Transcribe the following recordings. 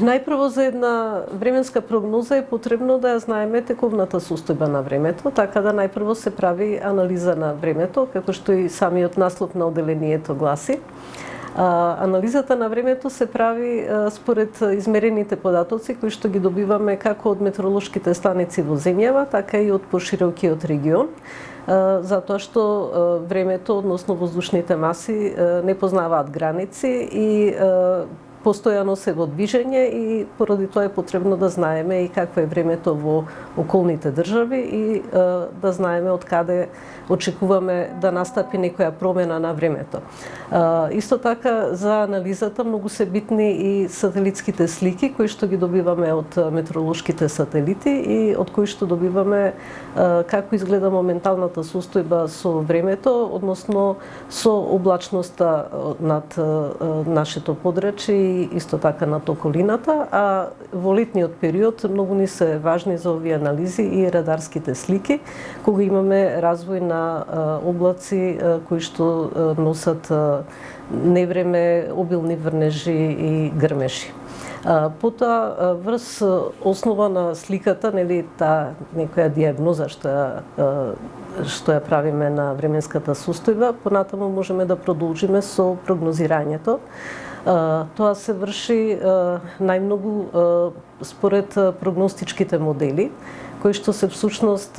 Најпрво за една временска прогноза е потребно да ја знаеме тековната состојба на времето, така да најпрво се прави анализа на времето, како што и самиот наслов на одделението гласи. Анализата на времето се прави според измерените податоци кои што ги добиваме како од метеоролошките станици во земјава, така и од поширокиот регион, затоа што времето, односно воздушните маси, не познаваат граници и постојано се во движење и поради тоа е потребно да знаеме и какво е времето во околните држави и да знаеме од каде очекуваме да настапи некоја промена на времето. Исто така за анализата многу се битни и сателитските слики кои што ги добиваме од метеоролошките сателити и од кои што добиваме како изгледа моменталната состојба со времето, односно со облачноста над нашето подрачје и исто така над околината, а во летниот период многу ни се важни за овие анализи и радарските слики, кога имаме развој на облаци кои што носат невреме, обилни врнежи и грмежи. Потоа врз основа на сликата, нели таа некоја диагноза што ја правиме на временската состојба, понатаму можеме да продолжиме со прогнозирањето. Тоа се врши најмногу според прогностичките модели, кои што се всушност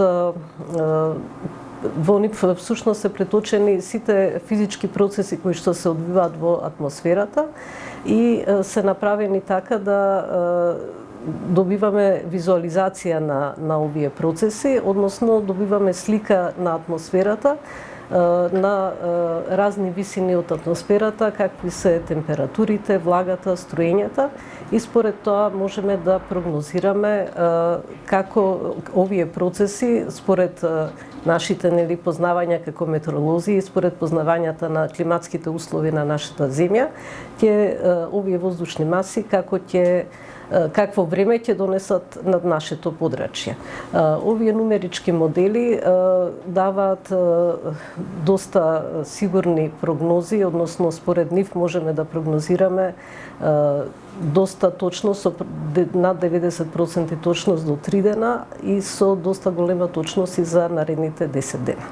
во нив всушност се преточени сите физички процеси кои што се одвиваат во атмосферата и се направени така да добиваме визуализација на овие процеси, односно добиваме слика на атмосферата, на разни висини од атмосферата, какви се температурите, влагата, струењата и според тоа можеме да прогнозираме како овие процеси според нашите познавања како метеоролози и според познавањата на климатските услови на нашата земја, овие воздушни маси какво време ќе донесат над нашето подрачје. Овие нумерички модели даваат доста сигурни прогнози, односно според нив можеме да прогнозираме доста точно, со над 90% точност до 3 дена и со доста голема точност и за наредните 10 дена.